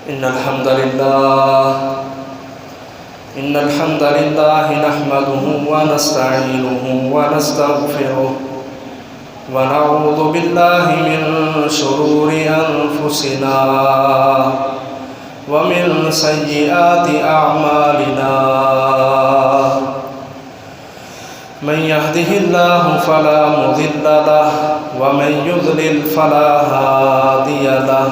إن الحمد لله نحمده ونستعينه ونستغفره ونعوذ بالله من شرور أنفسنا ومن سيئات أعمالنا من يهده الله فلا مضل له ومن يضلل فلا هادي له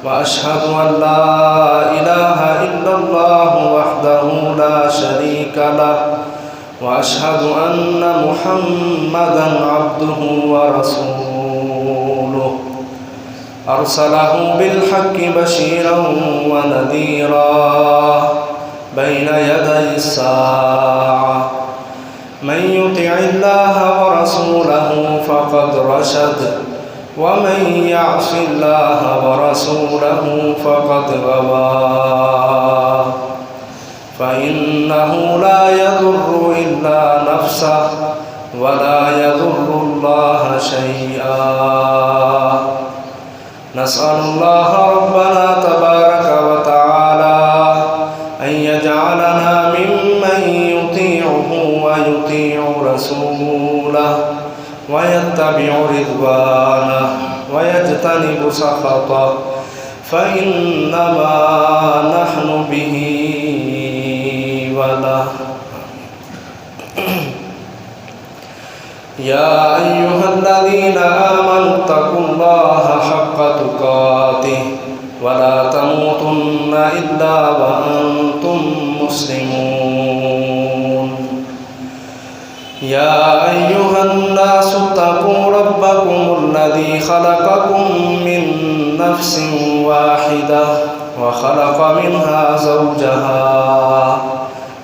وأشهد أن لا إله إلا الله وحده لا شريك له وأشهد أن محمدًا عبده ورسوله أرسله بالحق بشيرًا ونذيرًا بين يدي الساعة من يطع الله ورسوله فقد رشد ومن يعص الله ورسوله فقد غوى فإنه لا يضر إلا نفسه ولا يضر الله شيئا نسأل الله ربنا تبارك وتعالى أن يجعلنا ممن يطيعه ويطيع رسوله ويتبع رضوانه ويجتنب سخطه فإنما نحن به وله يا أيها الذين آمنوا اتقوا الله حق تقاته ولا تموتن إلا وأنتم مسلمون يا أيها الناس اتقوا ربكم الذي خلقكم من نفس واحدة وخلق منها زوجها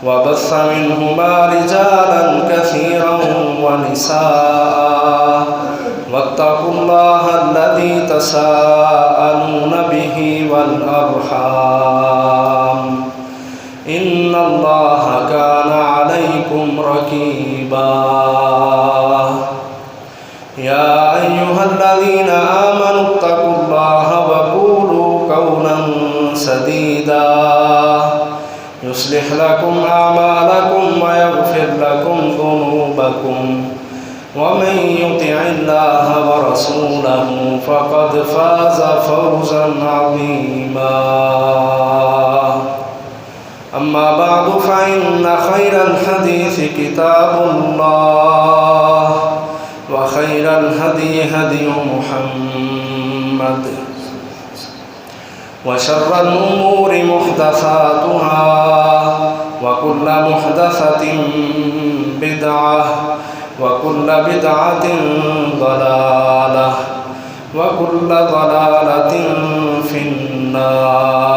وبث منهما رجالا كثيرا ونساء واتقوا الله الذي تساءلون به والأرحام إن الله كان عليكم رقيبا يا أيها الذين آمنوا اتقوا الله وقولوا قولا سديدا يصلح لكم أعمالكم ويغفر لكم ذنوبكم ومن يطع الله ورسوله فقد فاز فوزا عظيما أما بعد فإن خير الحديث كتاب الله وخير الهدي هدي محمد وشر الأمور محدثاتها وكل محدثة بدعة وكل بدعة ضلالة وكل ضلالة في النار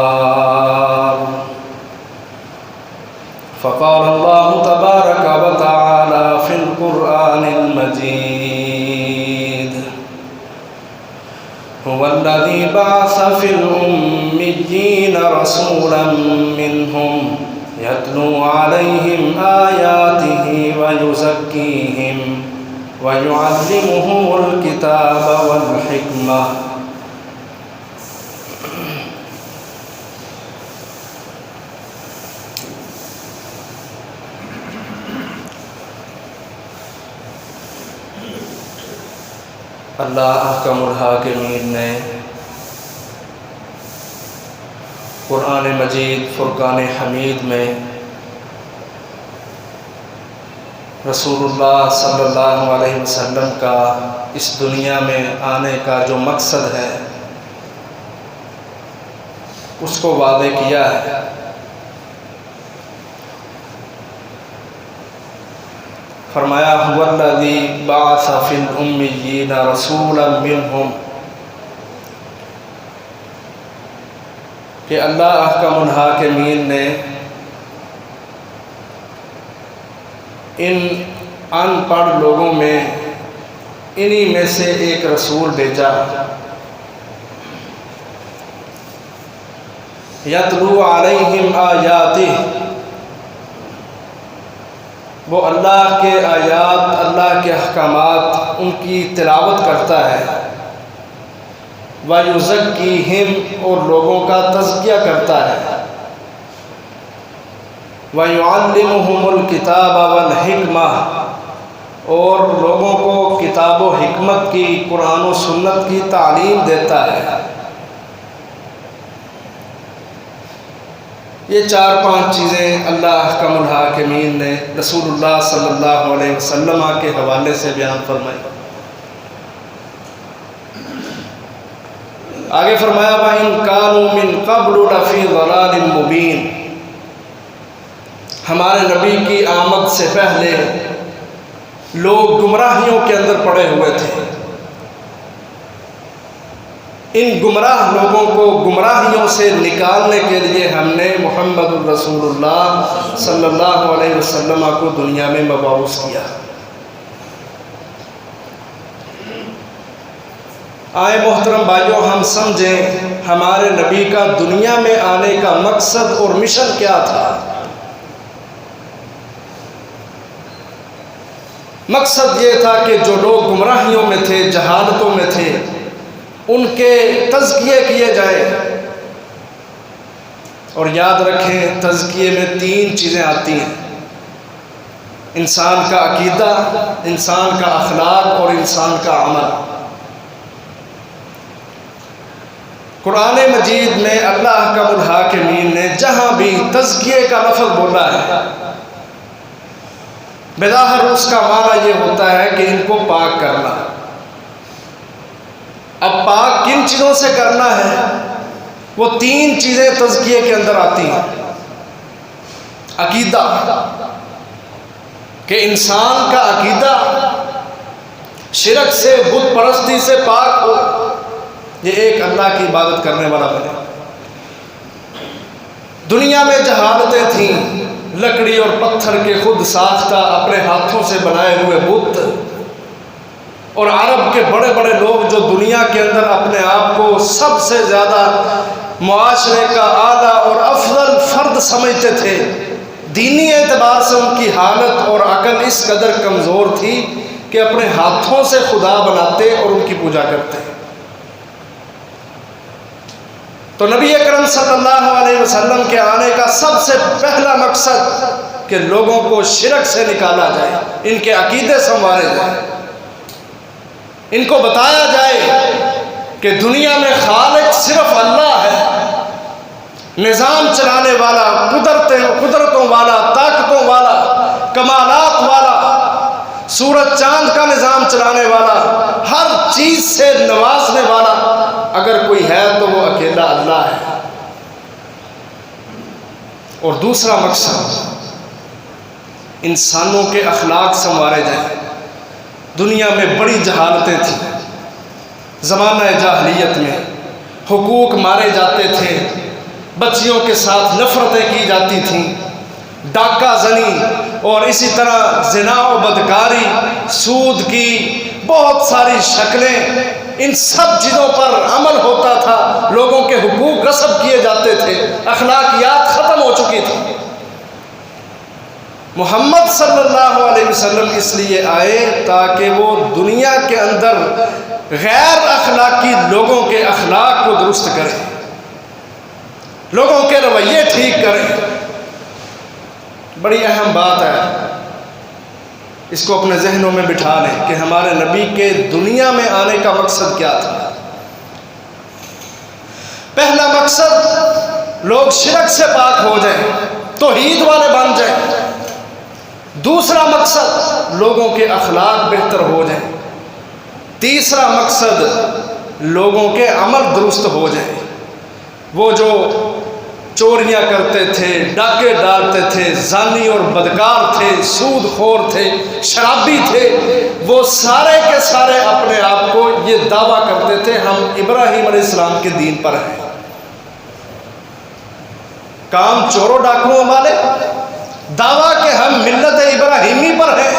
فقال الله تبارك وتعالى في القرآن المجيد هو الذي بعث في الأميين رسولا منهم يتلو عليهم آياته ويزكيهم ويعلمهم الكتاب والحكمة اللہ احکم الحاکمین نے قرآن مجید فرقان حمید میں رسول اللہ صلی اللہ علیہ وسلم کا اس دنیا میں آنے کا جو مقصد ہے اس کو واضح کیا ہے۔ فرمایا هو الذی بعث فی الامیین رسولا منہم، کہ اللہ احکم الحاکمین نے ان ان پڑھ لوگوں میں انہی میں سے ایک رسول بھیجا، یتلو علیہم آیاتہ، وہ اللہ کے آیات، اللہ کے احکامات ان کی تلاوت کرتا ہے، وَيُزَكِّيهِمْ اور لوگوں کا تزکیہ کرتا ہے، وَيُعَلِّمُهُمُ الْكِتَابَ وَالْحِكْمَةَ اور لوگوں کو کتاب و حکمت کی، قرآن و سنت کی تعلیم دیتا ہے۔ یہ 4-5 چیزیں اللہ احکم الحاکمین نے رسول اللہ صلی اللہ علیہ وسلم کے حوالے سے بیان فرمائی۔ آگے فرمایا وَإِن كَانُوا مِن قَبْلُ لَفِي ضَلَالٍ مُبِينٍ، ہمارے نبی کی آمد سے پہلے لوگ گمراہیوں کے اندر پڑے ہوئے تھے۔ ان گمراہ لوگوں کو گمراہیوں سے نکالنے کے لیے ہم نے محمد الرسول اللہ صلی اللہ علیہ وسلم کو دنیا میں مبعوث کیا۔ آئے محترم بھائیوں، ہم سمجھیں ہمارے نبی کا دنیا میں آنے کا مقصد اور مشن کیا تھا۔ مقصد یہ تھا کہ جو لوگ گمراہیوں میں تھے، جہالتوں میں تھے، ان کے تزکیے کیے جائیں۔ اور یاد رکھیں تزکیے میں 3 چیزیں آتی ہیں: انسان کا عقیدہ، انسان کا اخلاق اور انسان کا عمل۔ قرآن مجید میں اللہ احکم الحاکمین نے جہاں بھی تزکیے کا لفظ بولا ہے، بظاہر اس کا معنی یہ ہوتا ہے کہ ان کو پاک کرنا۔ اب پاک کن چیزوں سے کرنا ہے؟ وہ 3 چیزیں تزکیے کے اندر آتی ہیں۔ عقیدہ، کہ انسان کا عقیدہ شرک سے، بت پرستی سے پاک ہو، یہ ایک اللہ کی عبادت کرنے والا بنے۔ دنیا میں جہالتیں تھیں، لکڑی اور پتھر کے خود ساختہ اپنے ہاتھوں سے بنائے ہوئے بت، اور عرب کے بڑے بڑے لوگ جو دنیا کے اندر اپنے آپ کو سب سے زیادہ معاشرے کا اعلیٰ اور افضل فرد سمجھتے تھے، دینی اعتبار سے ان کی حالت اور عقل اس قدر کمزور تھی کہ اپنے ہاتھوں سے خدا بناتے اور ان کی پوجا کرتے۔ تو نبی اکرم صلی اللہ علیہ وسلم کے آنے کا سب سے پہلا مقصد کہ لوگوں کو شرک سے نکالا جائے، ان کے عقیدے سنوارے جائیں، ان کو بتایا جائے کہ دنیا میں خالق صرف اللہ ہے، نظام چلانے والا، قدرتوں والا، طاقتوں والا، کمالات والا، سورج چاند کا نظام چلانے والا، ہر چیز سے نوازنے والا اگر کوئی ہے تو وہ اکیلا اللہ ہے۔ اور دوسرا مقصد انسانوں کے اخلاق سنوارے جائیں۔ دنیا میں بڑی جہالتیں تھیں، زمانہ جاہلیت میں حقوق مارے جاتے تھے، بچیوں کے ساتھ نفرتیں کی جاتی تھیں، ڈاکہ زنی اور اسی طرح زنا و بدکاری، سود کی بہت ساری شکلیں، ان سب چیزوں پر عمل ہوتا تھا، لوگوں کے حقوق غصب کیے جاتے تھے، اخلاقیات ختم ہو چکی تھی۔ محمد صلی اللہ علیہ وسلم اس لیے آئے تاکہ وہ دنیا کے اندر غیر اخلاقی لوگوں کے اخلاق کو درست کریں، لوگوں کے رویے ٹھیک کریں۔ بڑی اہم بات ہے، اس کو اپنے ذہنوں میں بٹھا لیں کہ ہمارے نبی کے دنیا میں آنے کا مقصد کیا تھا۔ پہلا مقصد لوگ شرک سے پاک ہو جائیں، توحید والے بن جائیں۔ دوسرا مقصد لوگوں کے اخلاق بہتر ہو جائیں۔ تیسرا مقصد لوگوں کے عمل درست ہو جائیں۔ وہ جو چوریاں کرتے تھے، ڈاکے ڈالتے تھے، زانی اور بدکار تھے، سود خور تھے، شرابی تھے، وہ سارے کے سارے اپنے آپ کو یہ دعویٰ کرتے تھے ہم ابراہیم علیہ السلام کے دین پر ہیں۔ کام چوروں ڈاکوؤں والے، دعویٰ کہ ہم ملت ابراہیمی پر ہیں۔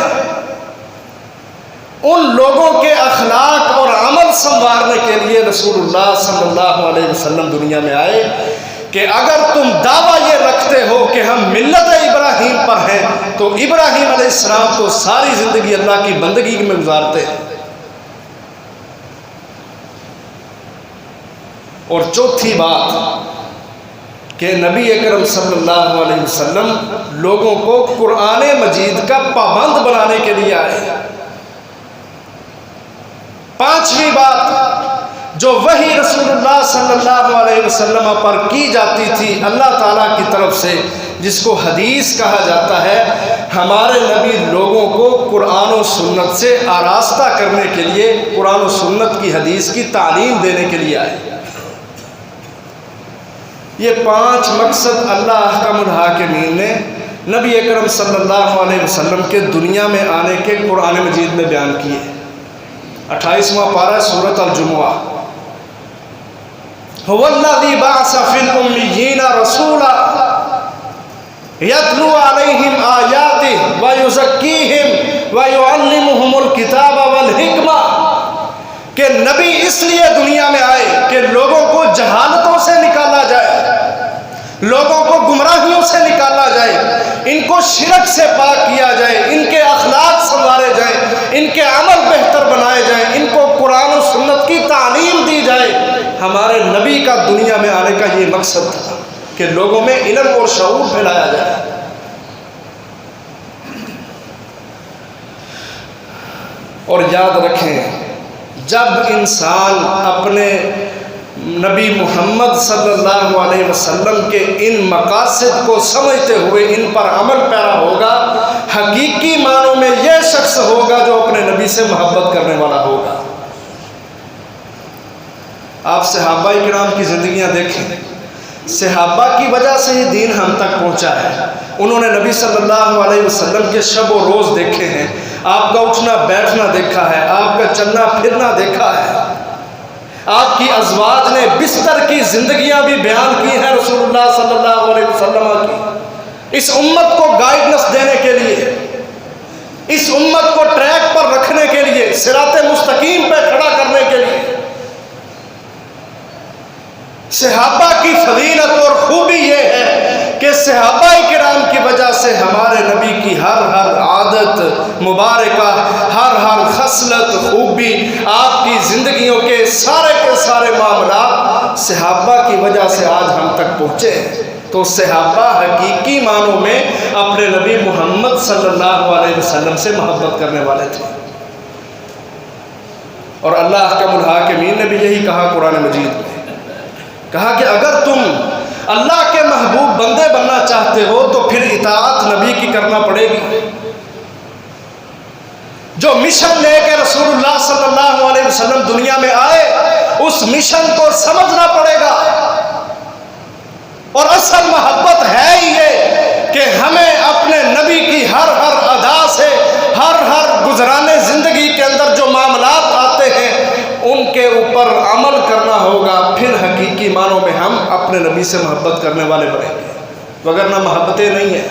ان لوگوں کے اخلاق اور عمل سنوارنے کے لیے رسول اللہ صلی اللہ علیہ وسلم دنیا میں آئے کہ اگر تم دعویٰ یہ رکھتے ہو کہ ہم ملت ابراہیم پر ہیں تو ابراہیم علیہ السلام تو ساری زندگی اللہ کی بندگی میں گزارتے ہیں۔ اور چوتھی بات کہ نبی اکرم صلی اللہ علیہ وسلم لوگوں کو قرآن مجید کا پابند بنانے کے لیے آئے۔ پانچویں بات، جو وحی رسول اللہ صلی اللہ علیہ وسلم پر کی جاتی تھی اللہ تعالیٰ کی طرف سے، جس کو حدیث کہا جاتا ہے، ہمارے نبی لوگوں کو قرآن و سنت سے آراستہ کرنے کے لیے، قرآن و سنت کی حدیث کی تعلیم دینے کے لیے آئے۔ یہ پانچ مقصد اللہ احکم الحاکمین نے نبی اکرم صلی اللہ علیہ وسلم کے دنیا میں آنے کے قرآن مجید میں بیان کیے۔ 28واں پارہ سورۃ الجمعہ، هو الذی بعث فی الامیین رسولا یتلو علیہم آیاتہ ویزکیہم ویعلمہم الکتاب والحکمہ، کہ نبی اس لیے دنیا میں آئے کہ لوگوں کو جہالتوں سے نکالا جائے، لوگوں کو گمراہیوں سے نکالا جائے، ان کو شرک سے پاک کیا جائے، ان کے اخلاق سنوارے جائیں، ان کے عمل بہتر بنائے جائیں، ان کو قرآن و سنت کی تعلیم دی جائے۔ ہمارے نبی کا دنیا میں آنے کا یہ مقصد تھا کہ لوگوں میں علم اور شعور پھیلایا جائے۔ اور یاد رکھیں، جب انسان اپنے نبی محمد صلی اللہ علیہ وسلم کے ان مقاصد کو سمجھتے ہوئے ان پر عمل پیرا ہوگا، حقیقی معنوں میں یہ شخص ہوگا جو اپنے نبی سے محبت کرنے والا ہوگا۔ آپ صحابہ کرام کی زندگیاں دیکھیں، صحابہ کی وجہ سے ہی دین ہم تک پہنچا ہے۔ انہوں نے نبی صلی اللہ علیہ وسلم کے شب و روز دیکھے ہیں، آپ کا اٹھنا بیٹھنا دیکھا ہے، آپ کا چلنا پھرنا دیکھا ہے، آپ کی ازواج نے بستر کی زندگیاں بھی بیان کی ہیں رسول اللہ صلی اللہ علیہ وسلم کی، اس امت کو گائیڈنس دینے کے لیے، اس امت کو ٹریک پر رکھنے کے لیے، صراط مستقیم پہ کھڑا کرنے کے لیے۔ صحابہ کی فضیلت اور خوبی یہ ہے کہ صحابہ کرام کی وجہ سے ہمارے نبی کی ہر عادت مبارکہ، ہر خصلت خوبی، آپ کی زندگیوں کے سارے معاملات صحابہ کی وجہ سے آج ہم تک پہنچے ہیں۔ تو صحابہ حقیقی معنوں میں اپنے نبی محمد صلی اللہ علیہ وسلم سے محبت کرنے والے تھے۔ اور اللہ احکم الحاکمین نے بھی یہی کہا قرآن مجید میں، کہا کہ اگر تم اللہ کے محبوب بندے بننا چاہتے ہو تو پھر اطاعت نبی کی کرنا پڑے گی۔ جو مشن لے کے رسول اللہ صلی اللہ علیہ وسلم دنیا میں آئے، اس مشن کو سمجھنا پڑے گا۔ اور اصل محبت ہے ہی یہ کہ ہمیں اپنے نبی کی ہر ادا سے، ہر گزرانے زندگی کے اندر جو معاملات آتے ہیں ان کے اوپر عمل کرنا ہوگا، پھر حقیقی معنوں میں ہم اپنے نبی سے محبت کرنے والے بنیں گے، وگرنہ محبتیں نہیں ہیں۔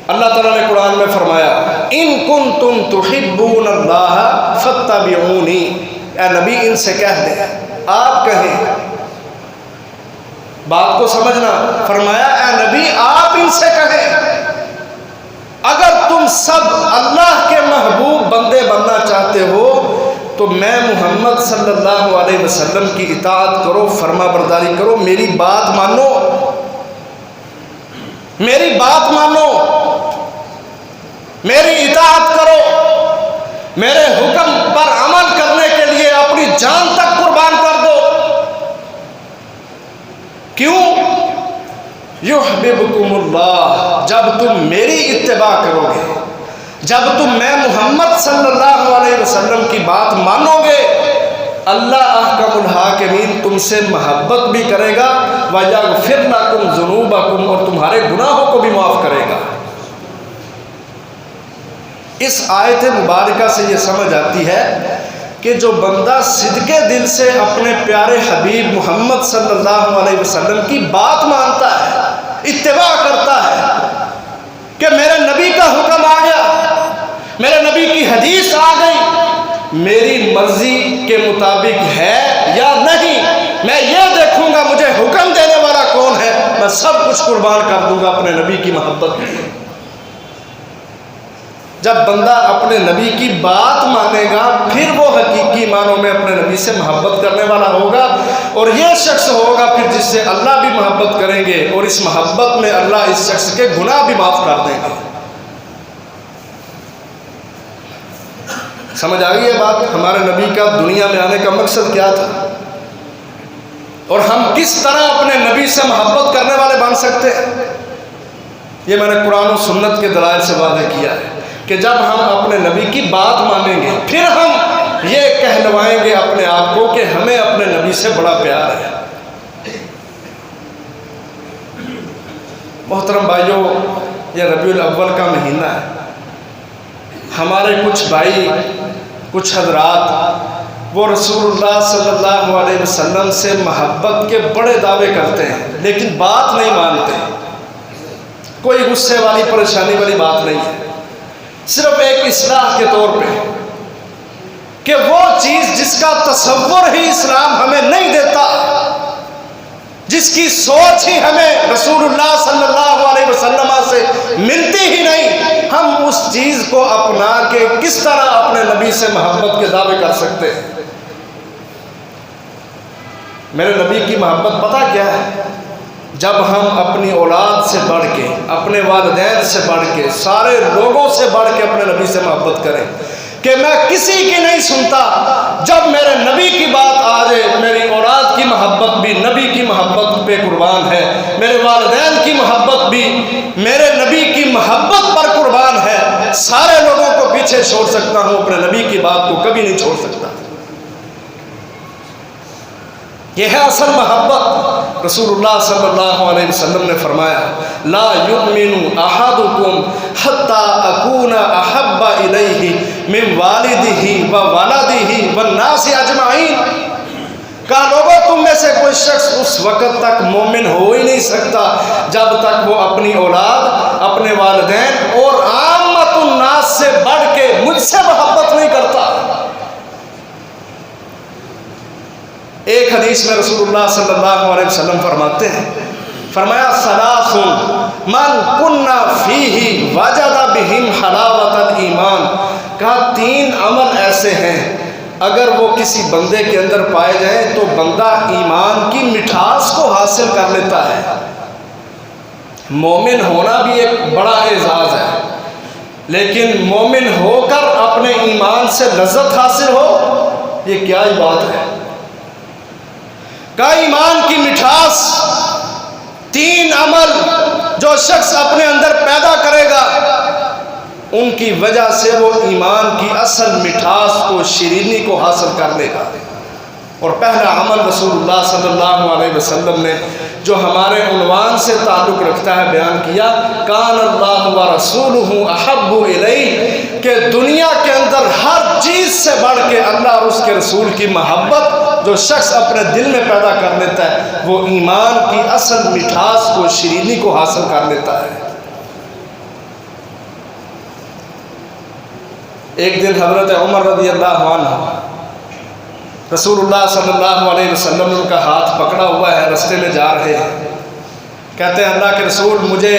اللہ تعالیٰ نے قرآن میں فرمایا، ان کنتم تحبون اللہ فاتبعونی، اے نبی ان سے کہہ دیں، آپ کہیں، بات کو سمجھنا، فرمایا اے نبی آپ ان سے کہیں اگر تم سب اللہ کے محبوب بندے بننا چاہتے ہو تو میں محمد صلی اللہ علیہ وسلم کی اطاعت کرو، فرما برداری کرو، میری بات مانو، میری بات مانو، میری اطاعت کرو، میرے حکم پر عمل کرنے کے لیے اپنی جان تک قربان کر دو۔ کیوں؟ یحببکم اللہ، جب تم میری اتباع کرو گے، جب تم میں محمد صلی اللہ علیہ وسلم کی بات مانو گے، اللہ احکم الحاکمین تم سے محبت بھی کرے گا، وَيَغْفِرْ لَكُمْ ذُنُوبَكُمْ، اور تمہارے گناہوں کو بھی معاف کرے گا۔ اس آیت مبارکہ سے یہ سمجھ آتی ہے کہ جو بندہ صدقے دل سے اپنے پیارے حبیب محمد صلی اللہ علیہ وسلم کی بات مانتا ہے، اتباع کرتا ہے کہ میرے نبی کا حکم آ گیا، میرے نبی کی حدیث آ گئی، میری مرضی کے مطابق ہے یا نہیں، میں یہ دیکھوں گا مجھے حکم دینے والا کون ہے، میں سب کچھ قربان کر دوں گا اپنے نبی کی محبت میں۔ جب بندہ اپنے نبی کی بات مانے گا پھر وہ حقیقی معنوں میں اپنے نبی سے محبت کرنے والا ہوگا، اور یہ شخص ہوگا پھر جس سے اللہ بھی محبت کریں گے، اور اس محبت میں اللہ اس شخص کے گناہ بھی معاف کر دیں گے۔ سمجھ آ گئی یہ بات؟ ہمارے نبی کا دنیا میں آنے کا مقصد کیا تھا، اور ہم کس طرح اپنے نبی سے محبت کرنے والے بن سکتے ہیں؟ یہ میں نے قرآن و سنت کے دلائل سے واضح کیا ہے کہ جب ہم اپنے نبی کی بات مانیں گے پھر ہم یہ کہلوائیں گے اپنے آپ کو کہ ہمیں اپنے نبی سے بڑا پیار ہے۔ محترم بھائیوں، یہ ربیع الاول کا مہینہ ہے۔ ہمارے کچھ بھائی، کچھ حضرات وہ رسول اللہ صلی اللہ علیہ وسلم سے محبت کے بڑے دعوے کرتے ہیں لیکن بات نہیں مانتے۔ کوئی غصے والی پریشانی والی بات نہیں ہے، صرف ایک اصلاح کے طور پہ کہ وہ چیز جس کا تصور ہی اسلام ہمیں نہیں دیتا، جس کی سوچ ہی ہمیں رسول اللہ صلی اللہ علیہ وسلم سے ملتی ہی نہیں، ہم اس چیز کو اپنا کے کس طرح اپنے نبی سے محبت کے دعوے کر سکتے ہیں؟ میرے نبی کی محبت پتہ کیا ہے؟ جب ہم اپنی اولاد سے بڑھ کے، اپنے والدین سے بڑھ کے، سارے لوگوں سے بڑھ کے اپنے نبی سے محبت کریں کہ میں کسی کی نہیں سنتا، جب میرے نبی کی بات آ جائے میری اولاد کی محبت بھی نبی کی محبت پہ قربان ہے، میرے والدین کی محبت بھی میرے نبی کی محبت پر قربان ہے، سارے لوگوں کو پیچھے چھوڑ سکتا ہوں، اپنے نبی کی بات کو کبھی نہیں چھوڑ سکتا۔ یہ ہے اصل محبت۔ رسول اللہ صلی اللہ علیہ وسلم نے فرمایا لا یؤمن احدکم حتی اکون احب الیہ من والدہ وولدہ والناس اجمعین۔ کہا لوگوں تم میں سے کوئی شخص اس وقت تک مومن ہو ہی نہیں سکتا جب تک وہ اپنی اولاد، اپنے والدین اور عامت الناس سے بڑھ کے مجھ سے محبت نہیں کرتا۔ ایک حدیث میں رسول اللہ صلی اللہ علیہ وسلم فرماتے ہیں، فرمایا ثلاث من کنا فیہ وجد بہم حلاوۃ الایمان۔ کہا تین عمل ایسے ہیں اگر وہ کسی بندے کے اندر پائے جائیں تو بندہ ایمان کی مٹھاس کو حاصل کر لیتا ہے۔ مومن ہونا بھی ایک بڑا اعزاز ہے، لیکن مومن ہو کر اپنے ایمان سے لذت حاصل ہو، یہ کیا ہی بات ہے۔ کا ایمان کی مٹھاس، تین عمل جو شخص اپنے اندر پیدا کرے گا ان کی وجہ سے وہ ایمان کی اصل مٹھاس کو، شیرینی کو حاصل کر لے گا۔ اور پہلا عمل رسول اللہ صلی اللہ علیہ وسلم نے جو ہمارے عنوان سے تعلق رکھتا ہے بیان کیا، کان اللہ ورسولہ احب الیہ، کہ دنیا کے اندر ہر چیز سے بڑھ کے اللہ اور اس کے رسول کی محبت جو شخص اپنے دل میں پیدا کر لیتا ہے وہ ایمان کی اصل مٹھاس کو، شیرینی کو حاصل کر لیتا ہے۔ ایک دن حضرت عمر رضی اللہ عنہ رسول اللہ صلی اللہ علیہ وسلم نے ان کا ہاتھ پکڑا ہوا ہے، رستے میں جا رہے ہیں، کہتے ہیں اللہ کے رسول مجھے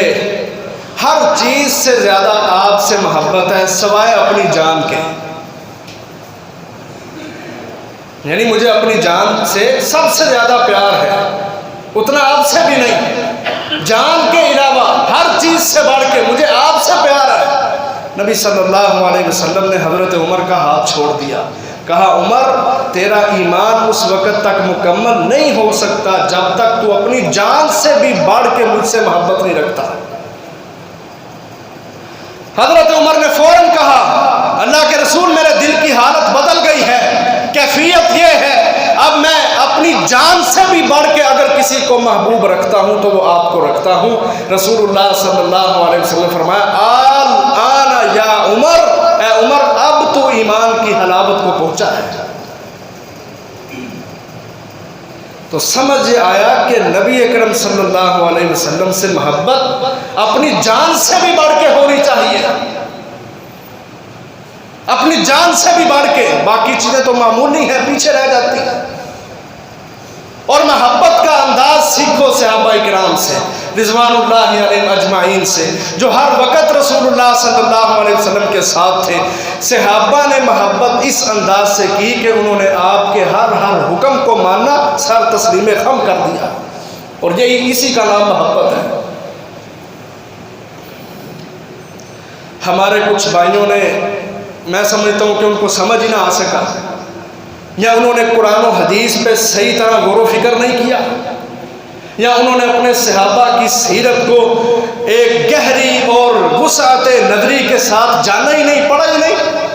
ہر چیز سے زیادہ آپ سے محبت ہے سوائے اپنی جان کے، یعنی مجھے اپنی جان سے سب سے زیادہ پیار ہے، اتنا آپ سے بھی نہیں، جان کے علاوہ ہر چیز سے بڑھ کے مجھے آپ سے پیار ہے۔ نبی صلی اللہ علیہ وسلم نے حضرت عمر کا ہاتھ چھوڑ دیا، کہا عمر تیرا ایمان اس وقت تک مکمل نہیں ہو سکتا جب تک تو اپنی جان سے بھی بڑھ کے مجھ سے محبت نہیں رکھتا۔ حضرت عمر نے فوراً کہا اللہ کے رسول میرے دل کی حالت بدل گئی ہے، کیفیت یہ ہے اب میں اپنی جان سے بھی بڑھ کے اگر کسی کو محبوب رکھتا ہوں تو وہ آپ کو رکھتا ہوں۔ رسول اللہ صلی اللہ علیہ وسلم نے فرمایا آن یا عمر، اے عمر اب تو ایمان کی حلاوت کو پہنچا ہے۔ تو سمجھ آیا کہ نبی اکرم صلی اللہ علیہ وسلم سے محبت اپنی جان سے بھی بڑھ کے ہونی چاہیے، اپنی جان سے بھی بڑھ کے، باقی چیزیں تو معمولی ہیں پیچھے رہ جاتی ہیں۔ اور محبت کا انداز سیکھو صحابہ کرام سے، رضوان اللہ علیہم اجمعین سے، جو ہر وقت رسول اللہ صلی اللہ علیہ وسلم کے ساتھ تھے۔ صحابہ نے محبت اس انداز سے کی کہ انہوں نے آپ کے ہر حکم کو ماننا، سر تسلیم خم کر دیا، اور یہی اسی کا نام محبت ہے۔ ہمارے کچھ بھائیوں نے، میں سمجھتا ہوں کہ ان کو سمجھ ہی نہ آ سکا، یا انہوں نے قرآن و حدیث پہ صحیح طرح غور و فکر نہیں کیا، یا انہوں نے اپنے صحابہ کی سیرت کو ایک گہری اور وسعت نظری کے ساتھ جانا ہی نہیں، پڑھا ہی نہیں۔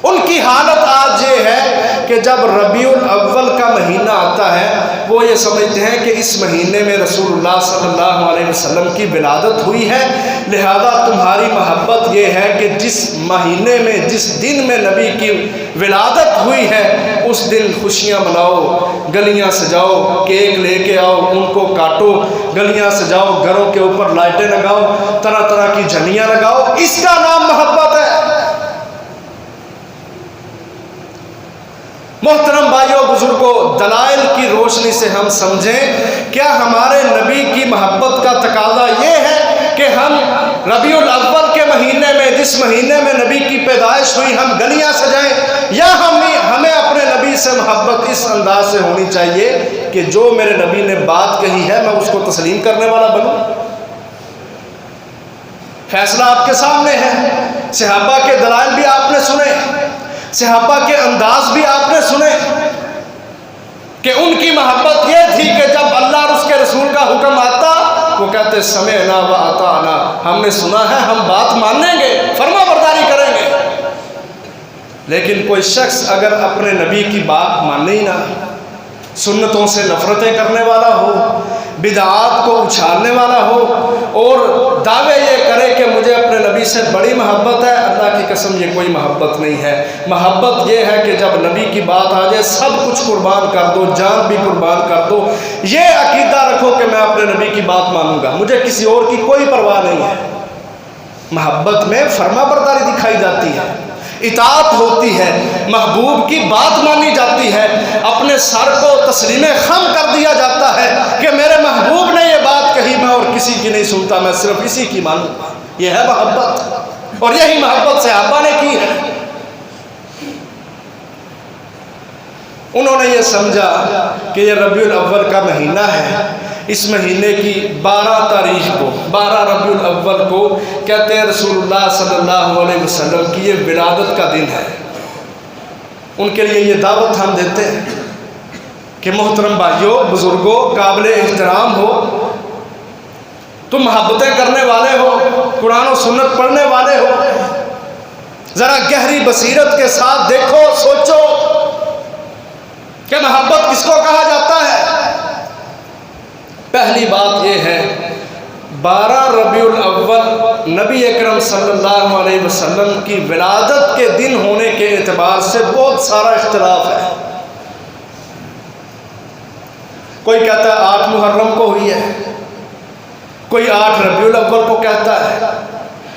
ان کی حالت آج یہ ہے کہ جب ربیع الاول کا مہینہ آتا ہے، وہ یہ سمجھتے ہیں کہ اس مہینے میں رسول اللہ صلی اللہ علیہ وسلم کی ولادت ہوئی ہے، لہذا تمہاری محبت یہ ہے کہ جس مہینے میں، جس دن میں نبی کی ولادت ہوئی ہے، اس دن خوشیاں مناؤ، گلیاں سجاؤ، کیک لے کے آؤ، ان کو کاٹو، گلیاں سجاؤ، گھروں کے اوپر لائٹیں لگاؤ، طرح طرح کی جھنڈیاں لگاؤ، اس کا نام محبت ہے۔ محترم بھائیوں بزرگوں، دلائل کی روشنی سے ہم سمجھیں، کیا ہمارے نبی کی محبت کا تقاضا یہ ہے کہ ہم ربیع الاول کے مہینے میں، جس مہینے میں نبی کی پیدائش ہوئی، ہم گلیاں سجائیں، یا ہمیں اپنے نبی سے محبت اس انداز سے ہونی چاہیے کہ جو میرے نبی نے بات کہی ہے میں اس کو تسلیم کرنے والا بنوں؟ فیصلہ آپ کے سامنے ہے۔ صحابہ کے دلائل بھی آپ نے سنے، صحابہ کے انداز بھی آپ نے سنے کہ ان کی محبت یہ تھی کہ جب اللہ اور اس کے رسول کا حکم آتا، وہ کہتے سمعنا و اطعنا، ہم نے سنا ہے، ہم بات مانیں گے، فرما برداری کریں گے۔ لیکن کوئی شخص اگر اپنے نبی کی بات مانے ہی نہ، سنتوں سے نفرتیں کرنے والا ہو، بدعات کو اچھالنے والا ہو، اور دعوے یہ کرے کہ مجھے اپنے نبی سے بڑی محبت ہے، اللہ کی قسم یہ کوئی محبت نہیں ہے۔ محبت یہ ہے کہ جب نبی کی بات آ جائے سب کچھ قربان کر دو، جان بھی قربان کر دو، یہ عقیدہ رکھو کہ میں اپنے نبی کی بات مانوں گا، مجھے کسی اور کی کوئی پرواہ نہیں ہے۔ محبت میں فرما برداری دکھائی جاتی ہے، اطاعت ہوتی ہے، محبوب کی بات مانی جاتی ہے، اپنے سر کو تسلیم خم کر دیا جاتا ہے کہ میرے محبوب نے یہ بات کہی، میں اور کسی کی نہیں سنتا، میں صرف اسی کی مانوں۔ یہ ہے محبت، اور یہی محبت صحابہ نے کی ہے۔ انہوں نے یہ سمجھا کہ یہ ربیع الاول کا مہینہ ہے، اس مہینے کی 12 تاریخ کو، 12 ربیع الاول کو کہتے ہیں رسول اللہ صلی اللہ علیہ وسلم کی یہ ولادت کا دن ہے۔ ان کے لیے یہ دعوت ہم دیتے ہیں کہ محترم بھائیوں بزرگوں، قابل احترام ہو، تم محبتیں کرنے والے ہو، قرآن و سنت پڑھنے والے ہو، ذرا گہری بصیرت کے ساتھ دیکھو، سوچو کہ محبت کس کو کہا جاتا ہے۔ پہلی بات یہ ہے، 12 ربیع الاول نبی اکرم صلی اللہ علیہ وسلم کی ولادت کے دن ہونے کے اعتبار سے بہت سارا اختلاف ہے۔ کوئی کہتا ہے 8 محرم کو ہوئی ہے، کوئی 8 ربیع الاول کو کہتا ہے،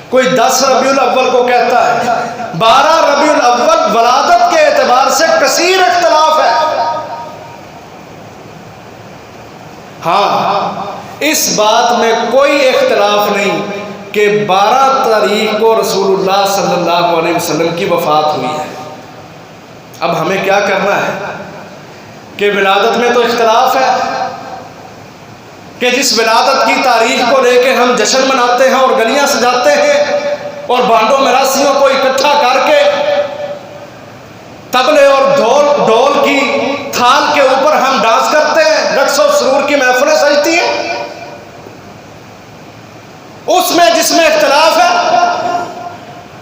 کوئی 10 ربیع الاول کو کہتا ہے۔ 12 ربیع الاول ولادت کے اعتبار سے کثیر اختلاف ہے۔ ہاں، اس بات میں کوئی اختلاف نہیں کہ 12 تاریخ کو رسول اللہ صلی اللہ علیہ وسلم کی وفات ہوئی ہے۔ اب ہمیں کیا کرنا ہے کہ ولادت میں تو اختلاف ہے کہ جس ولادت کی تاریخ کو لے کے ہم جشن مناتے ہیں اور گلیاں سجاتے ہیں اور بانڈوں مراسیوں کو اکٹھا کر کے طبلے اور ڈھول کی تھال کے اوپر ہم ڈانس کرتے ہیں، رقص و سرور کی محفلیں سجتی ہیں، اس میں جس میں اختلاف ہے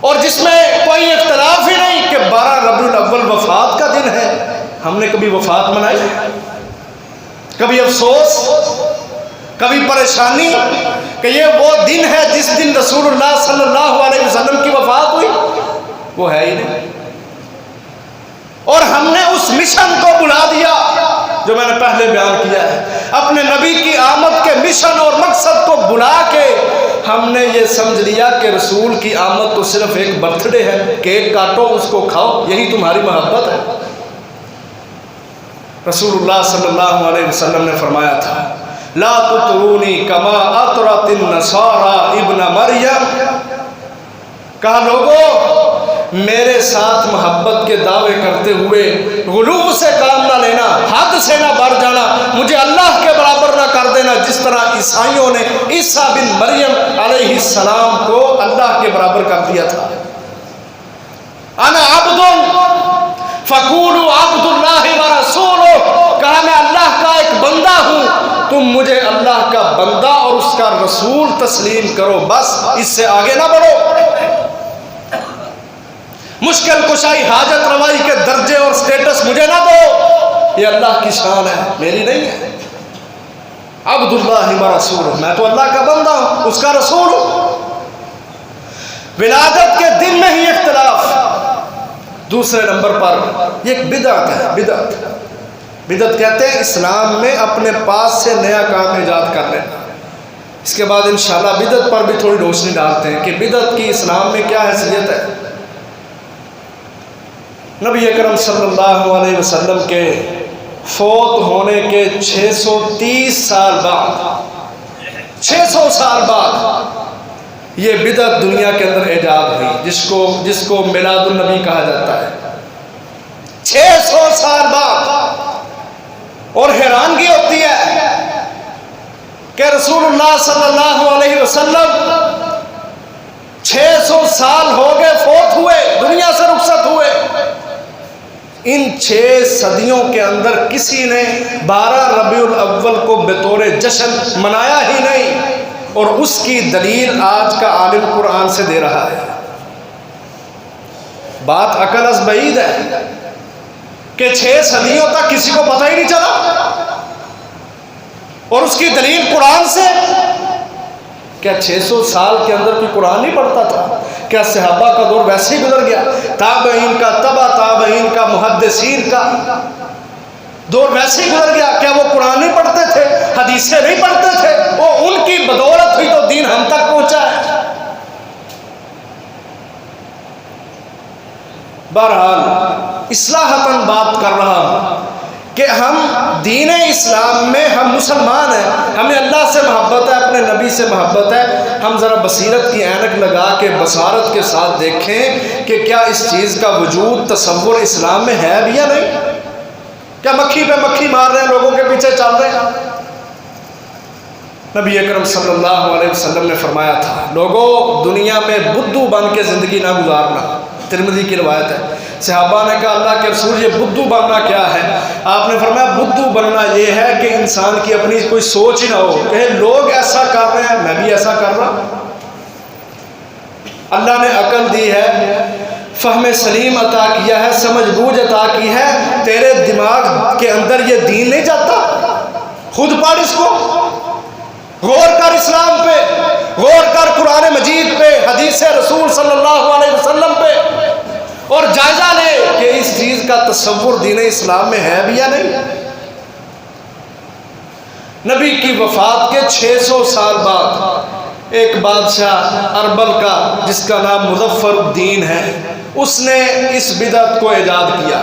اور جس میں کوئی اختلاف ہی نہیں کہ 12 ربیع الاول وفات کا دن ہے، ہم نے کبھی وفات منائی؟ کبھی افسوس، کبھی پریشانی کہ یہ وہ دن ہے جس دن رسول اللہ صلی اللہ علیہ وسلم کی وفات ہوئی؟ وہ ہے ہی نہیں۔ اور ہم نے اس مشن کو بلا دیا جو میں نے پہلے بیان کیا ہے، اپنے نبی کی آمد کے مشن اور مقصد کو بلا کے ہم نے یہ سمجھ لیا کہ رسول کی آمد تو صرف ایک برتھ ڈے ہے، کیک کاٹو، اس کو کھاؤ، یہی تمہاری محبت ہے۔ رسول اللہ صلی اللہ علیہ وسلم نے فرمایا تھا لا تطرونی کما اطرت النصارى ابن مریم، کہا لوگوں میرے ساتھ محبت کے دعوے کرتے ہوئے غلو سے کام نہ لینا، حد سے نہ بڑھ جانا، مجھے اللہ کے برابر نہ کر دینا، جس طرح عیسائیوں نے عیسیٰ بن مریم علیہ السلام کو اللہ کے برابر کر دیا تھا۔ انا عبد فقولوا عبد اللہ ورسولہ، کہا میں اللہ کا ایک بندہ ہوں، تم مجھے اللہ کا بندہ اور اس کا رسول تسلیم کرو، بس اس سے آگے نہ بڑھو۔ مشکل کشائی حاجت روائی کے درجے اور سٹیٹس مجھے نہ دو، یہ اللہ کی شان ہے، میری نہیں ہے۔ عبد اللہ و رسولہ، میں تو اللہ کا بندہ ہوں، اس کا رسول ہوں۔ ولادت کے دن میں ہی اختلاف۔ دوسرے نمبر پر یہ ایک بدعت ہے، بدعت کہتے ہیں اسلام میں اپنے پاس سے نیا کام ایجاد کر لینا۔ اس کے بعد انشاءاللہ بدعت پر بھی تھوڑی روشنی ڈالتے ہیں کہ بدعت کی اسلام میں کیا حیثیت ہے۔ نبی اکرم صلی اللہ علیہ وسلم کے فوت ہونے کے 630 سال بعد، 600 سال بعد یہ بدعت دنیا کے اندر ایجاد ہوئی، جس کو میلاد النبی کہا جاتا ہے۔ 600 سال بعد، اور حیرانگی ہوتی ہے کہ رسول اللہ صلی اللہ علیہ وسلم 600 سال ہو گئے فوت ہوئے، دنیا سے رخصت ہوئے، ان 6 صدیوں کے اندر کسی نے 12 ربیع الاول کو بطور جشن منایا ہی نہیں، اور اس کی دلیل آج کا عالم قرآن سے دے رہا ہے۔ بات عقل از بعید ہے کہ 6 صدیوں تک کسی کو پتہ ہی نہیں چلا، اور اس کی دلیل قرآن سے۔ کیا 600 سال کے اندر کوئی قرآن نہیں پڑھتا تھا؟ کیا صحابہ کا دور ویسے ہی گزر گیا؟ تابعین کا، تبع تابعین کا، محدثین کا دور ویسے ہی گزر گیا؟ کیا وہ قرآن نہیں پڑھتے تھے، حدیثیں نہیں پڑھتے تھے؟ وہ ان کی بدولت ہی تو دین ہم تک پہنچا ہے۔ بہرحال اصلاحاً بات کر رہا ہوں کہ ہم دین اسلام میں، ہم مسلمان ہیں، ہمیں اللہ سے محبت ہے، اپنے نبی سے محبت ہے، ہم ذرا بصیرت کی اینک لگا کے بصارت کے ساتھ دیکھیں کہ کیا اس چیز کا وجود، تصور اسلام میں ہے بھی یا نہیں؟ کیا مکھی پہ مکھی مار رہے ہیں، لوگوں کے پیچھے چل رہے ہیں؟ نبی اکرم صلی اللہ علیہ وسلم نے فرمایا تھا، لوگوں دنیا میں بدھو بن کے زندگی نہ گزارنا۔ ترمذی کی روایت ہے۔ صحابہ نے کہا اللہ کے رسول یہ بدھو بننا کیا ہے؟ آپ نے فرمایا بدھو بننا یہ ہے کہ انسان کی اپنی کوئی سوچ ہی نہ ہو، کہ لوگ ایسا کر رہے ہیں میں بھی ایسا کر رہا ہوں۔ اللہ نے عقل دی ہے، فہم سلیم عطا کیا ہے، سمجھ بوجھ عطا کی ہے، تیرے دماغ کے اندر یہ دین نہیں جاتا؟ خود پڑھ اس کو، غور کر اسلام پہ، غور کر قرآن مجید پہ، حدیث رسول صلی اللہ علیہ وسلم پہ، اور جائزہ لے کہ اس چیز کا تصور دین اسلام میں ہے بھی یا نہیں۔ نبی کی وفات کے 600 سال بعد ایک بادشاہ اربل کا جس کا نام مظفر الدین ہے، اس نے اس بدعت کو ایجاد کیا۔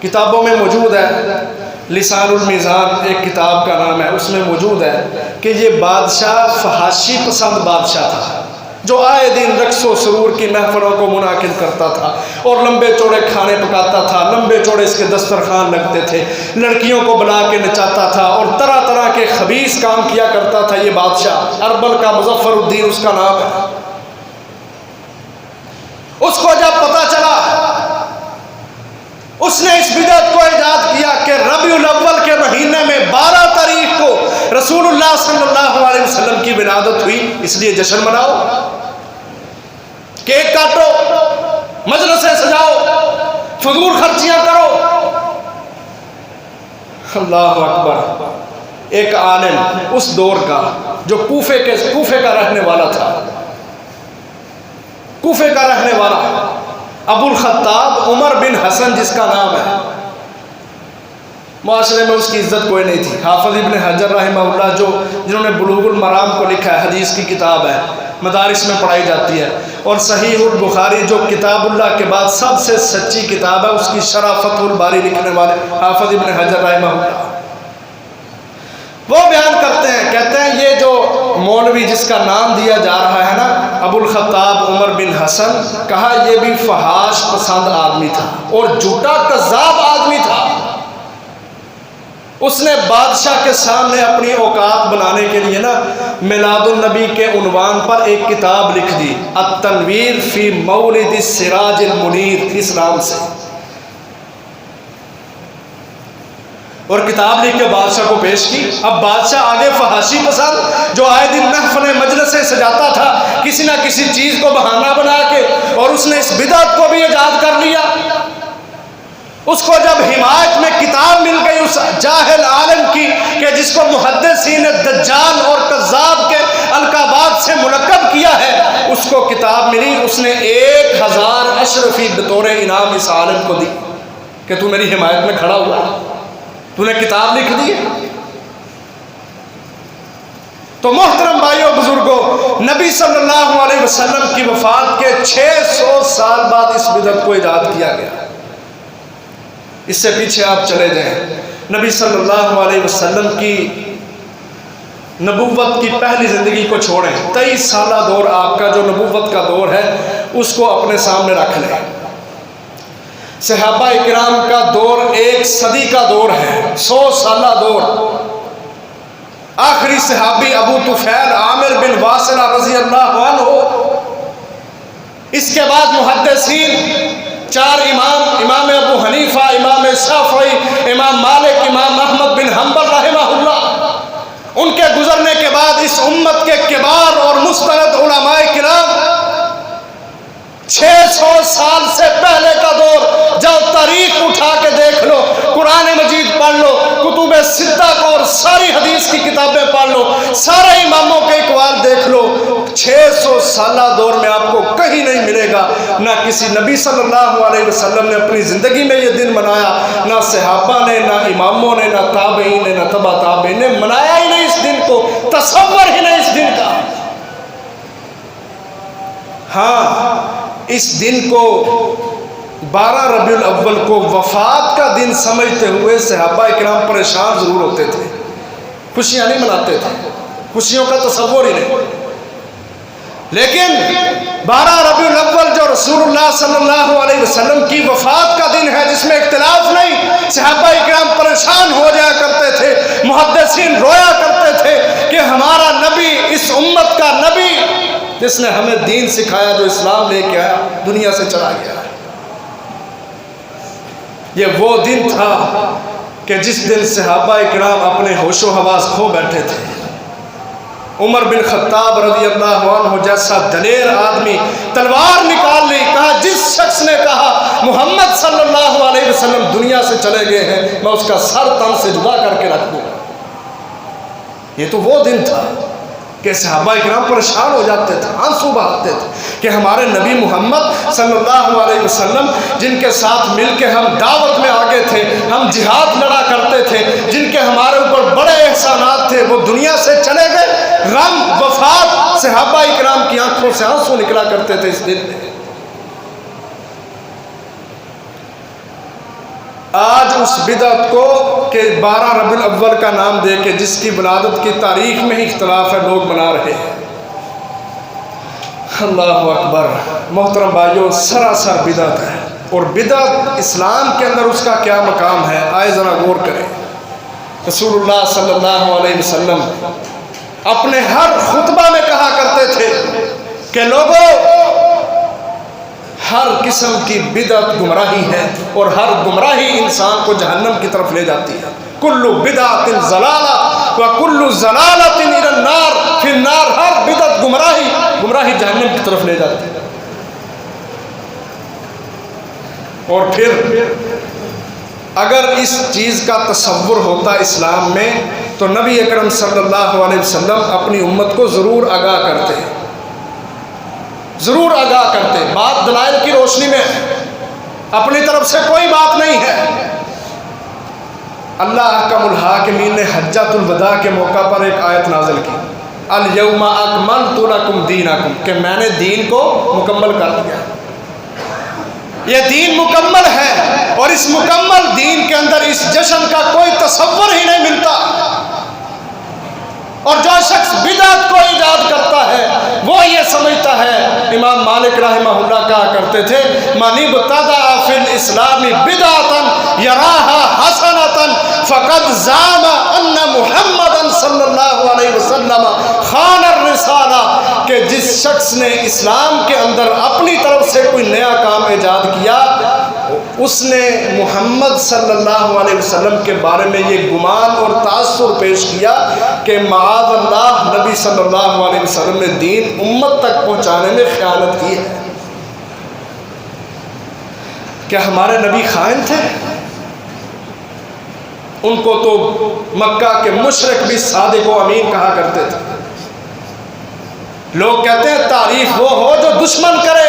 کتابوں میں موجود ہے، لسان المیزان ایک کتاب کا نام ہے، اس میں موجود ہے کہ یہ بادشاہ فحاشی پسند بادشاہ تھا، جو آئے دن رقص و سرور کی محفلوں کو منعقد کرتا تھا، اور لمبے چوڑے کھانے پکاتا تھا، لمبے چوڑے اس کے دسترخوان لگتے تھے، لڑکیوں کو بلا کے نچاتا تھا، اور طرح طرح کے خبیث کام کیا کرتا تھا۔ یہ بادشاہ اربل کا مظفر الدین اس کا نام ہے۔ اس کو جب پتہ چلا، اس نے اس بدعت کو ایجاد کیا کہ ربیع الاول کے مہینے میں 12 تاریخ کو رسول اللہ صلی اللہ علیہ وسلم کی ولادت ہوئی، اس لیے جشن مناؤ، کیک کاٹو، مجلسیں سجاؤ، فضول خرچیاں کرو۔ اللہ اکبر۔ ایک عالم اس دور کا جو کوفے کا رہنے والا تھا، کوفے کا رہنے والا ابو الخطاب عمر بن حسن جس کا نام ہے، معاشرے میں اس کی عزت کوئی نہیں تھی۔ حافظ ابن حجر رحمہ اللہ جنہوں نے بلوغ المرام کو لکھا ہے، حدیث کی کتاب ہے، مدارس میں پڑھائی جاتی ہے، اور صحیح البخاری جو کتاب اللہ کے بعد سب سے سچی کتاب ہے، اس کی شرح فتح الباری لکھنے والے حافظ ابن حجر رحمہ اللہ، وہ بیان کرتے ہیں، کہتے ہیں یہ جو مولوی جس کا نام دیا جا رہا ہے نا، ابو الخطاب عمر بن حسن، کہا یہ بھی فحاش پسند آدمی تھا اور جھوٹا کذاب آدمی تھا۔ اس نے بادشاہ کے سامنے اپنی اوقات بنانے کے لیے نا میلاد النبی کے عنوان پر ایک کتاب لکھ دی، التنویر فی مولد السراج المنیر، اس نام سے، اور کتاب لکھ کے بادشاہ کو پیش کی۔ اب بادشاہ آگے فحاشی پسند جو آئے دن محفل مجلسیں سجاتا تھا، کسی نہ کسی چیز کو بہانہ بنا کے، اور اس نے اس بدعت کو بھی ایجاد کر لیا۔ اس کو جب حمایت میں کتاب مل گئی اس جاہل عالم کی کہ جس کو محدثین نے دجال اور کذاب کے القابات سے ملقب کیا ہے، اس کو کتاب ملی، اس نے 1000 اشرفی بطور انعام اس عالم کو دی کہ تو میری حمایت میں کھڑا ہوا، تو نے کتاب لکھ دی۔ تو محترم بھائیوں بزرگوں، نبی صلی اللہ علیہ وسلم کی وفات کے 600 سال بعد اس بدعت کو ایجاد کیا گیا۔ اس سے پیچھے آپ چلے جائیں، نبی صلی اللہ علیہ وسلم کی نبوت کی پہلی زندگی کو چھوڑیں، 23 سالہ دور آپ کا جو نبوت کا دور ہے اس کو اپنے سامنے رکھ لیں۔ صحابہ اکرام کا دور 1 صدی کا دور ہے، 100 سالہ دور۔ آخری صحابی ابو طفیل عامر بن واصلہ رضی اللہ عنہ، اس کے بعد محدثین 4 امام ابو حنیفہ، امام شافعی، امام مالک، امام احمد بن حنبل رحمہ اللہ، ان کے گزرنے کے بعد اس امت کے کبار اور مستند علماء کرام 600 سال سے پہلے کا دور، جب تاریخ اٹھا کے دیکھ لو، قرآن مجید پڑھ لو، کتب ستہ کو اور ساری حدیث کی کتابیں پڑھ لو، سارے اماموں کے اقوال دیکھ لو، 600 سالہ دور میں آپ کو کہیں نہیں ملے گا نہ کسی نبی صلی اللہ علیہ وسلم نے اپنی زندگی میں یہ دن منایا، نہ صحابہ نے، نہ اماموں نے، نہ تابعین نے، نہ تبع تابعین نے، منایا ہی نہیں اس دن کو، تصور ہی نہیں اس دن کا۔ ہاں، اس دن کو 12 ربیع الاول کو وفات کا دن سمجھتے ہوئے صحابہ اکرام پریشان ضرور ہوتے تھے، خوشیاں نہیں مناتے تھے، خوشیوں کا تصور ہی نہیں۔ لیکن 12 ربیع الاول جو رسول اللہ صلی اللہ علیہ وسلم کی وفات کا دن ہے، جس میں اختلاف نہیں، صحابہ اکرام پریشان ہو جایا کرتے تھے، محدثین رویا کرتے تھے کہ ہمارا نبی، اس امت کا نبی جس نے ہمیں دین سکھایا، جو اسلام لے کے آیا، دنیا سے چلا گیا۔ یہ وہ دن تھا کہ جس دن صحابہ اکرام اپنے ہوش و حواس کھو بیٹھے تھے۔ عمر بن خطاب رضی اللہ عنہ جیسا دلیر آدمی تلوار نکال لی، کہا جس شخص نے کہا محمد صلی اللہ علیہ وسلم دنیا سے چلے گئے ہیں، میں اس کا سر تن سے جدا کر کے رکھ دوں۔ یہ تو وہ دن تھا کہ صحابہ اکرام پریشان ہو جاتے تھے، آنسو بہاتے تھے کہ ہمارے نبی محمد صلی اللہ علیہ وسلم، جن کے ساتھ مل کے ہم دعوت میں آگے تھے، ہم جہاد لڑا کرتے تھے، جن کے ہمارے اوپر بڑے احسانات تھے، وہ دنیا سے چلے گئے۔ غم، وفات، صحابہ اکرام کی آنکھوں سے آنسو نکلا کرتے تھے اس دن میں۔ آج اس بدعت کو کہ 12 ربیع الاول کا نام دے کے جس کی ولادت کی تاریخ میں ہی اختلاف ہے، لوگ منا رہے ہیں۔ اللہ اکبر۔ محترم بھائیوں، سراسر بدعت ہے، اور بدعت اسلام کے اندر اس کا کیا مقام ہے، آئے ذرا غور کریں۔ رسول اللہ صلی اللہ علیہ وسلم اپنے ہر خطبہ میں کہا کرتے تھے کہ لوگوں، ہر قسم کی بدعت گمراہی ہے، اور ہر گمراہی انسان کو جہنم کی طرف لے جاتی ہے۔ کل بدعت ضلالہ وکل ضلالۃ الی النار، فی النار۔ ہر بدعت گمراہی جہنم کی طرف لے جاتی ہے۔ اور پھر اگر اس چیز کا تصور ہوتا اسلام میں تو نبی اکرم صلی اللہ علیہ وسلم اپنی امت کو ضرور آگاہ کرتے، ضرور آگاہ کرتے۔ بات دلائل کی روشنی میں ہے، اپنی طرف سے کوئی بات نہیں ہے۔ اللہ احکم الحاکمین نے حجۃ الوداع کے موقع پر ایک آیت نازل کی، الیوم اکملت لکم دینکم، کہ میں نے دین کو مکمل کر دیا۔ یہ دین مکمل ہے، اور اس مکمل دین کے اندر اس جشن کا کوئی تصور ہی نہیں ملتا۔ اور جو شخص بدعت کو ایجاد کرتا ہے وہ یہ سمجھتا ہے، امام مالک رحمہ اللہ کہا کرتے تھے، من ابتدع فی الاسلام بدعۃ یراھا حسنۃ فقد زعم ان محمد صلی اللہ علیہ وسلم خان الرسالہ، کہ جس شخص نے اسلام کے اندر اپنی طرف سے کوئی نیا کام ایجاد کیا، اس نے محمد صلی اللہ علیہ وسلم کے بارے میں یہ گمان اور تاثر پیش کیا کہ معاذ اللہ نبی صلی اللہ علیہ وسلم نے دین امت تک پہنچانے میں خیانت کی ہے۔ کیا ہمارے نبی خائن تھے؟ ان کو تو مکہ کے مشرک بھی صادق و امین کہا کرتے تھے۔ لوگ کہتے ہیں تعریف وہ ہو جو دشمن کرے،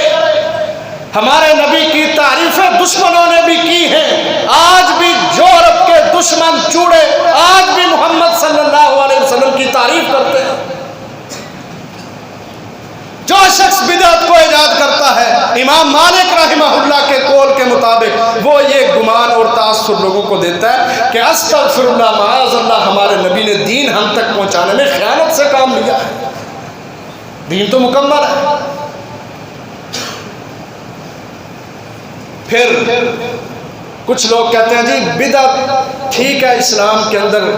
ہمارے نبی کی تعریفیں دشمنوں نے بھی کی ہیں۔ آج بھی یورپ کے دشمن چوڑے آج بھی محمد صلی اللہ علیہ وسلم کی تعریف کرتے ہیں۔ جو شخص بدعت کو ایجاد کرتا ہے، امام مالک رحمہ اللہ کے قول کے مطابق وہ یہ گمان اور تاثر لوگوں کو دیتا ہے کہ استغفر اللہ معاذ اللہ، ہمارے نبی نے دین ہم تک پہنچانے میں خیانت سے کام لیا ہے، دین تو مکمل ہے۔ پھر کچھ لوگ کہتے ہیں جی بدعت ٹھیک ہے، اسلام کے اندر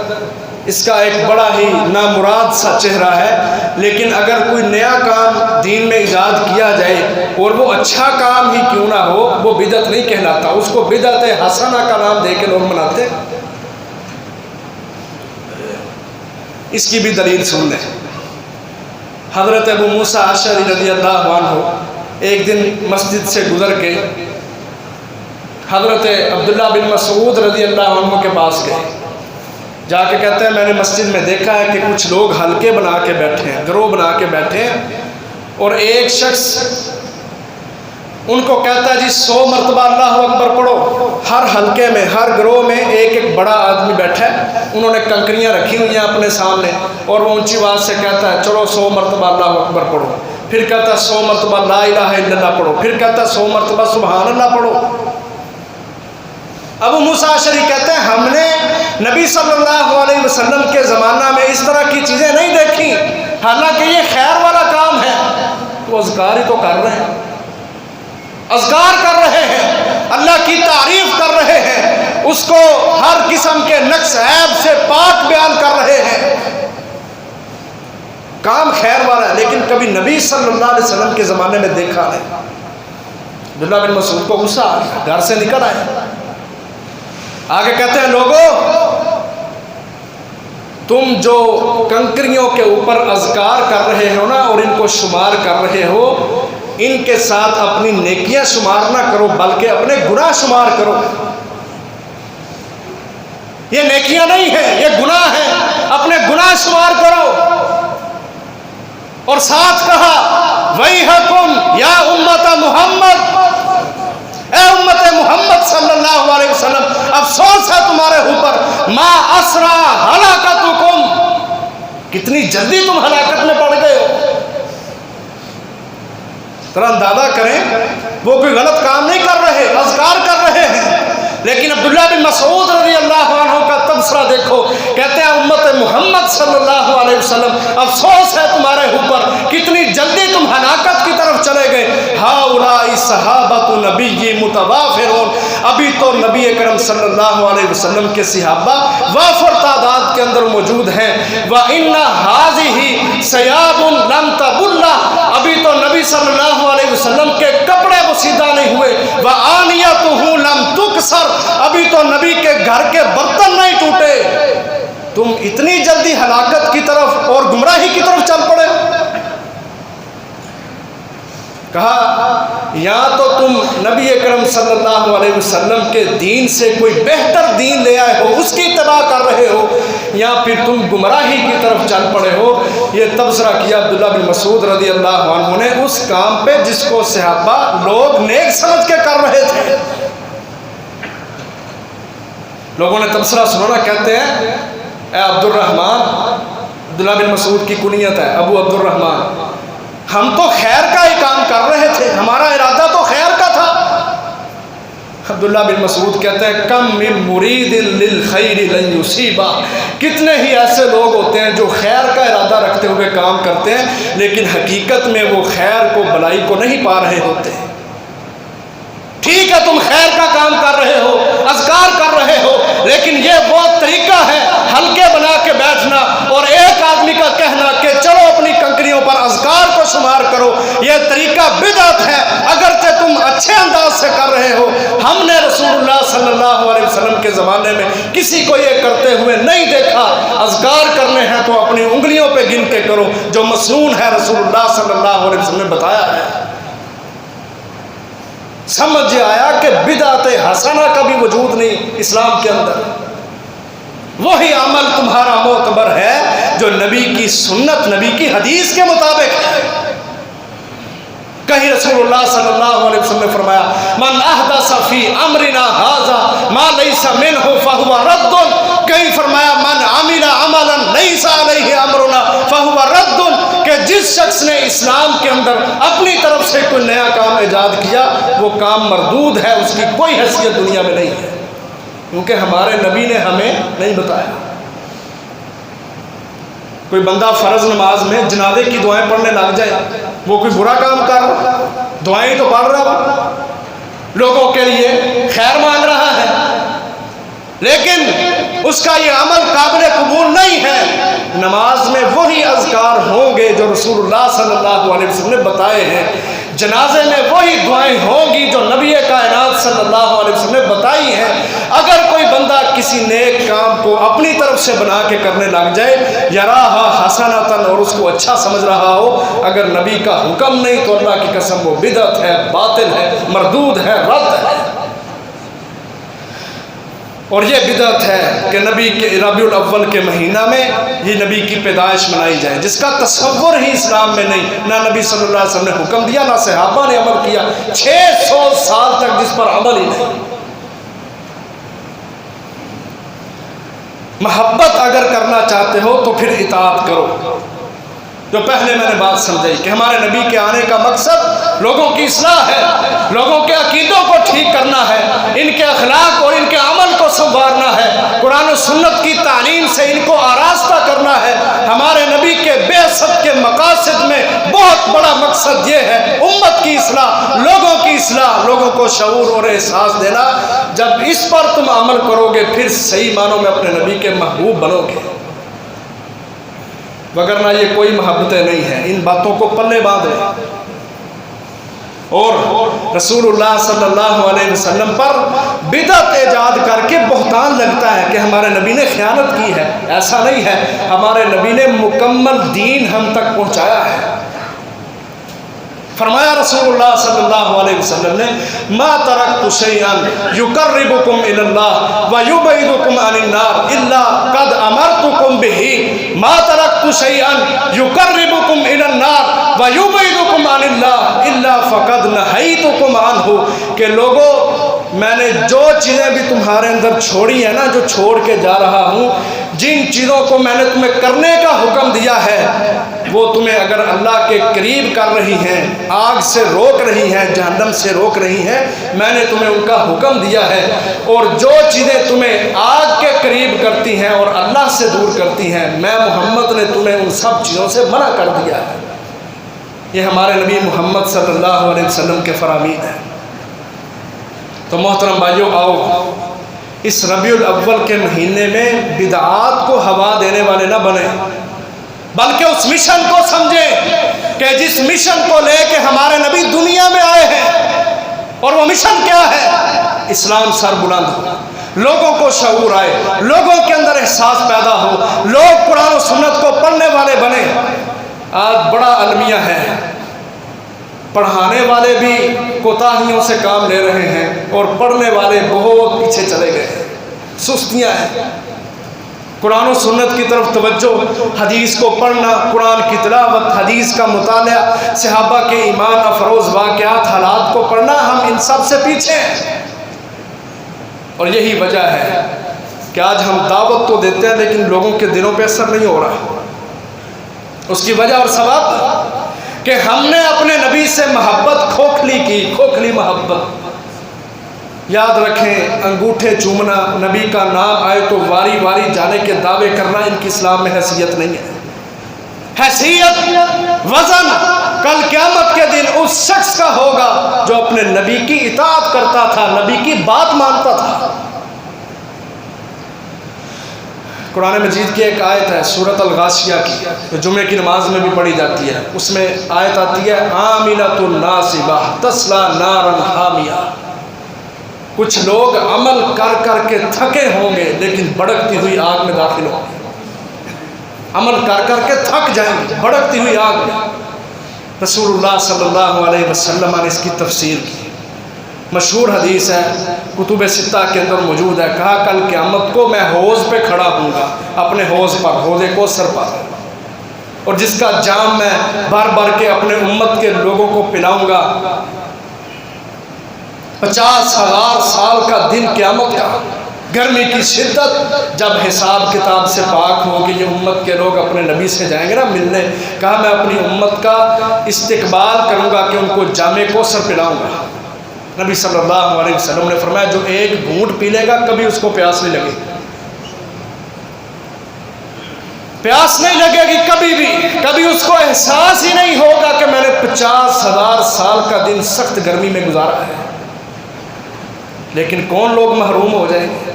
اس کا ایک بڑا ہی نامراد سا چہرہ ہے، لیکن اگر کوئی نیا کام دین میں ایجاد کیا جائے اور وہ اچھا کام ہی کیوں نہ ہو، وہ بدعت نہیں کہلاتا، اس کو بدعت حسنہ کا نام دے کے لوگ مناتے۔ اس کی بھی دلیل سن لیں۔ حضرت ابو موسیٰ اشعری رضی اللہ عنہ ایک دن مسجد سے گزر کے حضرت عبداللہ بن مسعود رضی اللہ عنہ کے پاس گئے، جا کے کہتے ہیں میں نے مسجد میں دیکھا ہے کہ کچھ لوگ حلقے بنا کے بیٹھے ہیں، گروہ بنا کے بیٹھے ہیں، اور ایک شخص ان کو کہتا ہے جی 100 مرتبہ اللہ اکبر پڑھو۔ ہر حلقے میں، ہر گروہ میں ایک ایک بڑا آدمی بیٹھا ہے، انہوں نے کنکریاں رکھی ہوئی ہیں اپنے سامنے، اور وہ اونچی آواز سے کہتا ہے چلو 100 مرتبہ اللہ اکبر پڑھو، پھر کہتا ہے 100 مرتبہ لا الہ الا اللہ پڑھو، پھر کہتا ہے 100 مرتبہ سبحان اللہ پڑھو۔ ابو موسیٰ اشعری کہتے ہیں ہم نے نبی صلی اللہ علیہ وسلم کے زمانہ میں اس طرح کی چیزیں نہیں دیکھی، حالانکہ یہ خیر والا کام ہے، تو اذکار ہی تو کر رہے ہیں، اذکار کر رہے ہیں، اللہ کی تعریف کر رہے ہیں، اس کو ہر قسم کے نقص عیب سے پاک بیان کر رہے ہیں، کام خیر والا ہے، لیکن کبھی نبی صلی اللہ علیہ وسلم کے زمانے میں دیکھا نہیں۔ عبداللہ بن مسعود کو غصہ آ گیا، گھر سے نکل آئے، آگے کہتے ہیں لوگوں تم جو کنکریوں کے اوپر اذکار کر رہے ہو نا اور ان کو شمار کر رہے ہو، ان کے ساتھ اپنی نیکیاں شمار نہ کرو بلکہ اپنے گناہ شمار کرو۔ یہ نیکیاں نہیں ہیں، یہ گناہ ہیں، اپنے گناہ شمار کرو۔ اور ساتھ کہا وَيْحَكُمْ یا امت محمد، اے امت محمد صلی اللہ علیہ وسلم، افسوس ہے تمہارے اوپر، ما اسرع ہلاکتکم، کتنی جلدی تم ہلاکت میں پڑ گئے ہو۔ ذرا اندازہ کریں، وہ کوئی غلط کام نہیں کر رہے، اذکار کر رہے ہیں، لیکن عبداللہ بن مسعود رضی اللہ عنہ کا تبصرہ دیکھو، کہتے ہیں امت محمد صلی اللہ علیہ وسلم، افسوس ہے تمہارے اوپر، کتنی جلدی تم ہلاکت کی طرف چلے گئے۔ ہؤلاء صحابۃ نبی متوافرون، ابھی تو نبی اکرم صلی اللہ علیہ وسلم کے صحابہ وافر تعداد کے اندر موجود ہیں۔ وَإِنَّ هَٰذِهِ ثِيَابٌ لَمْ تَبُلَّ، ابھی تو نبی صلی اللہ علیہ وسلم کے کپڑے بسیدہ نہیں ہوئے۔ وَآنِيَتُهُ لَمْ تُكْسَرْ، ابھی تو نبی کے گھر کے برتن نہیں ٹوٹے، تم اتنی جلدی ہلاکت کی طرف اور گمراہی کی طرف چل پڑے۔ کہا یا تو تم نبی اکرم صلی اللہ علیہ وسلم کے دین سے کوئی بہتر دین لے آئے ہو، اس کی اتباع کر رہے ہو، یا پھر تم گمراہی کی طرف چل پڑے ہو۔ یہ تبصرہ کیا عبداللہ بن مسعود رضی اللہ عنہ نے اس کام پہ جس کو صحابہ لوگ نیک سمجھ کے کر رہے تھے۔ لوگوں نے تبصرہ سنانا، کہتے ہیں اے عبد الرحمن، عبداللہ بن مسعود کی کنیت ہے ابو عبد الرحمن، ہم تو خیر کا ہی کام کر رہے تھے، ہمارا ارادہ تو خیر کا تھا۔ عبداللہ بن مسعود کہتے ہیں کم من مرید للخیر لن یصیبہ، کتنے ہی ایسے لوگ ہوتے ہیں جو خیر کا ارادہ رکھتے ہوئے کام کرتے ہیں لیکن حقیقت میں وہ خیر کو بلائی کو نہیں پا رہے ہوتے۔ ٹھیک ہے تم خیر کا کام کر رہے ہو، اذکار کر رہے ہو، لیکن یہ وہ طریقہ ہے ہلکے بنا کے بیٹھنا اور ایک آدمی کا کہنا کہ چلو اپنی کنکریوں پر اذکار کو شمار کرو، یہ طریقہ بدعت ہے اگرچہ تم اچھے انداز سے کر رہے ہو۔ ہم نے رسول اللہ صلی اللہ علیہ وسلم کے زمانے میں کسی کو یہ کرتے ہوئے نہیں دیکھا۔ اذکار کرنے ہیں تو اپنی انگلیوں پہ گن کے کرو، جو مسنون ہے رسول اللہ صلی اللہ علیہ وسلم نے بتایا ہے۔ سمجھ آیا کہ بدعت حسنہ کا بھی وجود نہیں اسلام کے اندر، وہی عمل تمہارا معتبر ہے جو نبی کی سنت، نبی کی حدیث کے مطابق ہے۔ کہیں رسول اللہ صلی اللہ علیہ وسلم نے فرمایا من احدث فی امرنا ھذا ما لیس منہ فہو رد، کہیں فرمایا من عمل عملا لیس علیہ امرنا فہو رد، کہ جس شخص نے اسلام کے اندر اپنی طرف سے کوئی نیا کام ایجاد کیا وہ کام مردود ہے، اس کی کوئی حیثیت دنیا میں نہیں ہے، کیونکہ ہمارے نبی نے ہمیں نہیں بتایا۔ کوئی بندہ فرض نماز میں جنازے کی دعائیں پڑھنے لگ جائے، وہ کوئی برا کام کر رہا، دعائیں تو پڑھ رہا، لوگوں کے لیے خیر مانگ رہا ہے، لیکن اس کا یہ عمل قابل قبول نہیں ہے۔ نماز میں وہی اذکار ہوں گے جو رسول اللہ صلی اللہ علیہ وسلم نے بتائے ہیں، جنازے میں وہی دعائیں ہوں گی جو نبی کائنات صلی اللہ علیہ وسلم نے بتائی ہیں۔ اگر کوئی بندہ کسی نیک کام کو اپنی طرف سے بنا کے کرنے لگ جائے یراہا حسنۃ، اور اس کو اچھا سمجھ رہا ہو، اگر نبی کا حکم نہیں تو اللہ کی قسم وہ بدعت ہے، باطل ہے، مردود ہے، رد ہے۔ اور یہ بدعت ہے کہ نبی کے ربیع الاول کے مہینہ میں یہ نبی کی پیدائش منائی جائے، جس کا تصور ہی اسلام میں نہیں، نہ نبی صلی اللہ علیہ وسلم نے حکم دیا، نہ صحابہ نے عمل کیا، 600 سال تک جس پر عمل ہی نہیں۔ محبت اگر کرنا چاہتے ہو تو پھر اطاعت کرو، جو پہلے میں نے بات سمجھائی کہ ہمارے نبی کے آنے کا مقصد لوگوں کی اصلاح ہے، لوگوں کے عقیدوں کو ٹھیک کرنا ہے، ان کے اخلاق اور ان کے عمل کو سنوارنا ہے، قرآن و سنت کی تعلیم سے ان کو آراستہ کرنا ہے۔ ہمارے نبی کے بعثت کے مقاصد میں بہت بڑا مقصد یہ ہے امت کی اصلاح، لوگوں کی اصلاح، لوگوں کو شعور اور احساس دینا۔ جب اس پر تم عمل کرو گے پھر صحیح معنوں میں اپنے نبی کے محبوب بنو گے، وگرنہ یہ کوئی محبتیں نہیں ہیں۔ ان باتوں کو پلے باندھ لیں۔ اور رسول اللہ صلی اللہ علیہ وسلم پر بدعت ایجاد کر کے بہتان لگتا ہے کہ ہمارے نبی نے خیانت کی ہے، ایسا نہیں ہے، ہمارے نبی نے مکمل دین ہم تک پہنچایا ہے۔ فرمایا رسول اللہ صلی اللہ علیہ وسلم نے ما ترکت شیئا یقربکم الی اللہ ویبعدکم عن النار الا قد امرتکم بہ، ما ترکت شیئا یقربکم الی النار ویبعدکم عن اللہ الا فقد نہیتکم عنہ، کہ لوگوں میں نے جو چیزیں بھی تمہارے اندر چھوڑی ہیں نا، جو چھوڑ کے جا رہا ہوں، جن چیزوں کو میں نے تمہیں کرنے کا حکم دیا ہے وہ تمہیں اگر اللہ کے قریب کر رہی ہیں، آگ سے روک رہی ہیں، جہنم سے روک رہی ہیں، میں نے تمہیں ان کا حکم دیا ہے، اور جو چیزیں تمہیں آگ کے قریب کرتی ہیں اور اللہ سے دور کرتی ہیں میں محمد نے تمہیں ان سب چیزوں سے منع کر دیا ہے۔ یہ ہمارے نبی محمد صلی اللہ علیہ وسلم کے فرامین ہیں۔ تو محترم بھائیوں، آؤ اس ربیع الاول کے مہینے میں بدعات کو ہوا دینے والے نہ بنیں، بلکہ اس مشن کو سمجھیں کہ جس مشن کو لے کے ہمارے نبی دنیا میں آئے ہیں، اور وہ مشن کیا ہے؟ اسلام سر بلند ہو، لوگوں کو شعور آئے، لوگوں کے اندر احساس پیدا ہو، لوگ قرآن و سنت کو پڑھنے والے بنے۔ آج بڑا المیہ ہے، پڑھانے والے بھی کوتاہیوں سے کام لے رہے ہیں اور پڑھنے والے بہت پیچھے چلے گئے ہیں، سستیاں ہیں۔ قرآن و سنت کی طرف توجہ، حدیث کو پڑھنا، قرآن کی تلاوت، حدیث کا مطالعہ، صحابہ کے ایمان افروز واقعات، حالات کو پڑھنا، ہم ان سب سے پیچھے ہیں۔ اور یہی وجہ ہے کہ آج ہم دعوت تو دیتے ہیں لیکن لوگوں کے دلوں پہ اثر نہیں ہو رہا۔ اس کی وجہ اور سبب کہ ہم نے اپنے نبی سے محبت کھوکھلی کی، کھوکھلی محبت۔ یاد رکھیں انگوٹھے چومنا، نبی کا نام آئے تو واری واری جانے کے دعوے کرنا ان کی اسلام میں حیثیت نہیں ہے۔ حیثیت، وزن کل قیامت کے دن اس شخص کا ہوگا جو اپنے نبی کی اطاعت کرتا تھا، نبی کی بات مانتا تھا۔ قرآن مجید کی ایک آیت ہے سورۃ الغاشیہ کی، جو جمعے کی نماز میں بھی پڑھی جاتی ہے، اس میں آیت آتی ہے عاملۃ ناصبہ تصلیٰ نارا حامیہ۔ کچھ لوگ عمل کر کر کے تھکے ہوں گے لیکن بھڑکتی ہوئی آگ میں داخل ہوں گے۔ عمل کر کر کے تھک جائیں گے، بھڑکتی ہوئی آگ میں۔ رسول اللہ صلی اللہ علیہ وسلم نے اس کی تفسیر کی، مشہور حدیث ہے، کتب ستہ کے اندر موجود ہے۔ کہا کل قیامت کو میں حوض پہ کھڑا ہوں گا، اپنے حوض پر، حوض کوثر پر، اور جس کا جام میں بھر بھر کے اپنے امت کے لوگوں کو پلاؤں گا۔ 50,000 سال کا دن قیامت کا، گرمی کی شدت، جب حساب کتاب سے پاک ہو کہ یہ امت کے لوگ اپنے نبی سے جائیں گے نا ملنے، کہا میں اپنی امت کا استقبال کروں گا کہ ان کو جام کوثر پلاؤں گا۔ نبی صلی اللہ علیہ وسلم نے فرمایا جو ایک گھونٹ پی لے گا کبھی اس کو پیاس نہیں لگے گی، پیاس نہیں لگے گی کبھی بھی، کبھی اس کو احساس ہی نہیں ہوگا کہ میں نے 50,000 سال کا دن سخت گرمی میں گزارا ہے۔ لیکن کون لوگ محروم ہو جائیں گے؟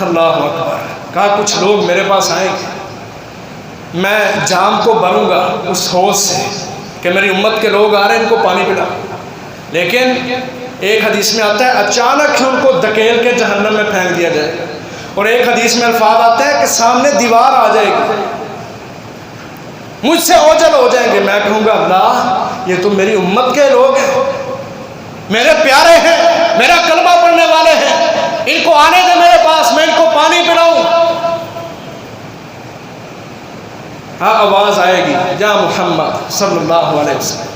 اللہ اکبر۔ کہا کچھ لوگ میرے پاس آئیں گے، میں جام کو بھروں گا اس حوض سے کہ میری امت کے لوگ آ رہے ہیں ان کو پانی پلا، لیکن ایک حدیث میں آتا ہے اچانک ہی ان کو دھکیل کے جہنم میں پھینک دیا جائے گا، اور ایک حدیث میں الفاظ آتے ہیں کہ سامنے دیوار آ جائے گی، مجھ سے اوجھل ہو جائیں گے۔ میں کہوں گا اللہ یہ تو میری امت کے لوگ ہیں، میرے پیارے ہیں، میرا کلمہ پڑھنے والے ہیں، ان کو آنے دے میرے پاس، میں ان کو پانی پلاؤں۔ ہاں آواز آئے گی یا محمد صلی اللہ علیہ وسلم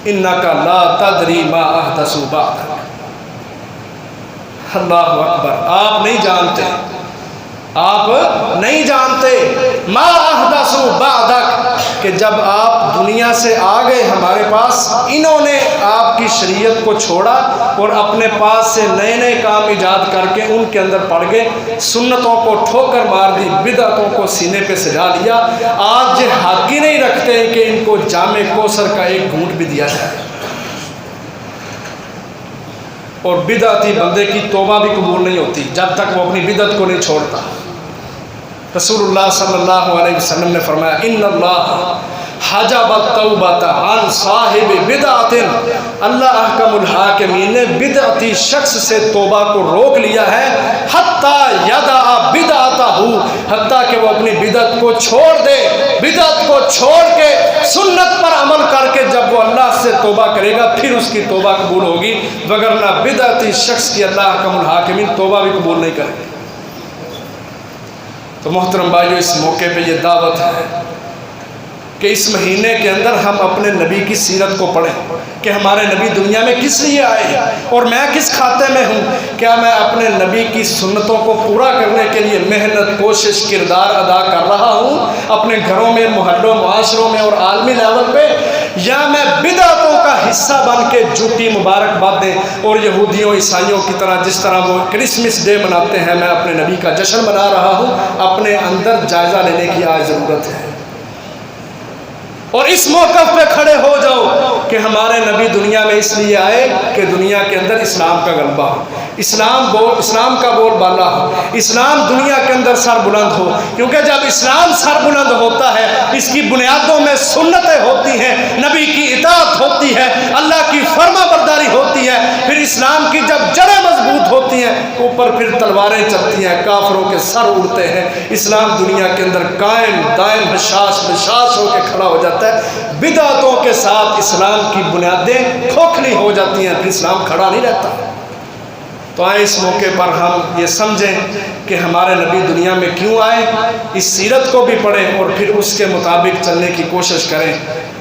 انک لا تدری ما احدثوا بعدک۔ اللہ اکبر۔ آپ نہیں جانتے، آپ نہیں جانتے ما احدثوا بعدک، کہ جب آپ دنیا سے آ گئے ہمارے پاس، انہوں نے آپ کی شریعت کو چھوڑا اور اپنے پاس سے نئے نئے کام ایجاد کر کے ان کے اندر پڑ گئے، سنتوں کو ٹھوکر مار دی، بدعتوں کو سینے پہ سجا لیا۔ آج یہ حق ہی نہیں رکھتے کہ ان کو جام کوثر کا ایک گھونٹ بھی دیا جائے، اور بدعتی بندے کی توبہ بھی قبول نہیں ہوتی جب تک وہ اپنی بدعت کو نہیں چھوڑتا۔ رسول اللہ صلی اللہ علیہ وسلم نے فرمایا ان اللہ حجب التوبۃ عن صاحب بدعۃ، اللہ احکم الحاکمین نے بدعتی شخص سے توبہ کو روک لیا ہے، حتی یدع بدعتہ، حتیٰ کہ وہ اپنی بدعت کو چھوڑ دے، بدعت کو چھوڑ کے سنت پر عمل کر کے جب وہ اللہ سے توبہ کرے گا پھر اس کی توبہ قبول ہوگی، وگرنہ بدعتی شخص کی اللہ احکم الحاکمین توبہ بھی قبول نہیں کرے گی۔ تو محترم بھائیو، اس موقع پہ یہ دعوت ہے کہ اس مہینے کے اندر ہم اپنے نبی کی سیرت کو پڑھیں کہ ہمارے نبی دنیا میں کس لیے آئے اور میں کس کھاتے میں ہوں۔ کیا میں اپنے نبی کی سنتوں کو پورا کرنے کے لیے محنت، کوشش، کردار ادا کر رہا ہوں اپنے گھروں میں، محلوں، معاشروں میں اور عالمی لیول پہ، یا میں بدعتوں کا حصہ بن کے جھوٹی مبارکبادیں اور یہودیوں عیسائیوں کی طرح جس طرح وہ کرسمس ڈے مناتے ہیں میں اپنے نبی کا جشن منا رہا ہوں؟ اپنے اندر جائزہ لینے کی آج ضرورت ہے، اور اس موقف پہ کھڑے ہو جاؤ کہ ہمارے نبی دنیا میں اس لیے آئے کہ دنیا کے اندر اسلام کا غلبہ ہو، اسلام کا بول بالا ہو، اسلام دنیا کے اندر سر بلند ہو، کیونکہ جب اسلام سر بلند ہوتا ہے اس کی بنیادوں میں سنتیں ہوتی ہیں، نبی کی اطاعت ہوتی ہے، اللہ کی فرما برداری ہوتی ہے، پھر اسلام کی جب جڑیں مضبوط ہوتی ہیں اوپر پھر تلواریں چلتی ہیں، کافروں کے سر اڑتے ہیں، اسلام دنیا کے اندر قائم دائم بشاش ہو کے کھڑا ہو جاتا ہے۔ بدعتوں کے ساتھ اسلام کی بنیادیں کھوکھلی ہو جاتی ہیں، پھر اسلام کھڑا نہیں رہتا۔ تو آئے اس موقع پر ہم یہ سمجھیں کہ ہمارے نبی دنیا میں کیوں آئے، اس سیرت کو بھی پڑھیں اور پھر اس کے مطابق چلنے کی کوشش کریں۔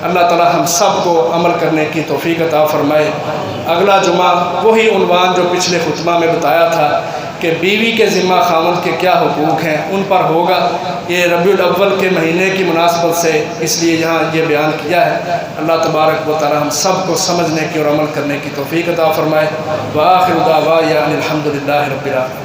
اللہ تعالی ہم سب کو عمل کرنے کی توفیق عطا فرمائے۔ اگلا جمعہ وہی عنوان جو پچھلے خطبہ میں بتایا تھا کہ بیوی کے ذمہ خاوند کے کیا حقوق ہیں، ان پر ہوگا۔ یہ ربیع الاول کے مہینے کی مناسبت سے اس لیے یہاں یہ بیان کیا ہے۔ اللہ تبارک و تعالی ہم سب کو سمجھنے کی اور عمل کرنے کی توفیق عطا فرمائے۔ وآخر دعوانا الحمد للہ رب العالمین۔